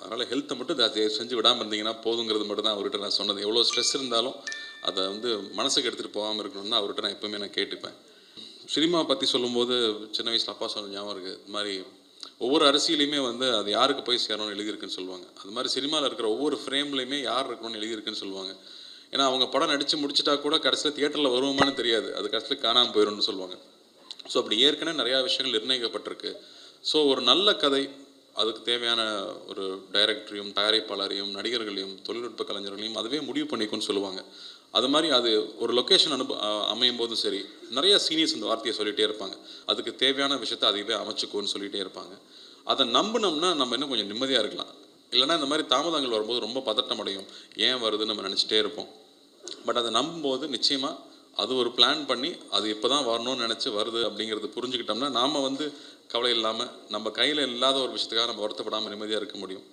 அதனால் ஹெல்த்தை மட்டும் தயவு செஞ்சு விடாமல் இருந்தீங்கன்னா போதுங்கிறது மட்டும் தான் அவர்கிட்ட நான் சொன்னது. எவ்வளோ ஸ்ட்ரெஸ் இருந்தாலும் அதை வந்து மனசுக்கு எடுத்துகிட்டு போகாமல் இருக்கணும்னு தான் அவர்கிட்ட நான் எப்போவுமே நான் கேட்டுப்பேன். சினிமா பற்றி சொல்லும்போது சின்ன வயசில் அப்பா சொன்ன ஞாபகம் இருக்குது. இது மாதிரி ஒவ்வொரு அரசியலையுமே வந்து அது யாருக்கு போய் சேரணும்னு எழுதியிருக்குன்னு சொல்லுவாங்க. அது மாதிரி சினிமாவில் இருக்கிற ஒவ்வொரு ஃப்ரேம்லையுமே யார் இருக்கணும்னு எழுதியிருக்குன்னு சொல்லுவாங்க. ஏன்னா அவங்க படம் நடித்து முடிச்சிட்டா கூட கடைசியில் தியேட்டரில் வருவோமான்னு தெரியாது, அது கடைசியில் காணாமல் போயிடும்னு சொல்லுவாங்க. ஸோ அப்படி ஏற்கனவே நிறையா விஷயங்கள் நிர்ணயிக்கப்பட்டிருக்கு. ஸோ ஒரு நல்ல கதை, அதுக்கு தேவையான ஒரு டைரக்டரையும் தயாரிப்பாளரையும் நடிகர்களையும் தொழில்நுட்ப கலைஞர்களையும் அதுவே முடிவு பண்ணிக்கும்னு சொல்லுவாங்க. அது மாதிரி அது ஒரு லொக்கேஷன் அமையும் போதும் சரி, நிறைய சீனியர்ஸ் இந்த வார்த்தையை சொல்லிகிட்டே இருப்பாங்க. அதுக்கு தேவையான விஷயத்தை அதுவே அமைச்சுக்கோன்னு சொல்லிகிட்டே இருப்பாங்க. அதை நம்பினோம்னா நம்ம இன்னும் கொஞ்சம் நிம்மதியாக இருக்கலாம். இல்லைனா இந்த மாதிரி தாமதங்கள் வரும்போது ரொம்ப பதட்டம் அடையும். ஏன் வருதுன்னு நம்ம நினச்சிட்டே இருப்போம். பட் அதை நம்பும்போது நிச்சயமாக அது ஒரு பிளான் பண்ணி அது இப்போ தான் வரணும்னு நினச்சி வருது அப்படிங்கிறது புரிஞ்சுக்கிட்டோம்னா நாம் வந்து கவலை இல்லாமல் நம்ம கையில் இல்லாத ஒரு விஷயத்துக்காக நம்ம வருத்தப்படாமல் நிம்மதியாக இருக்க முடியும்.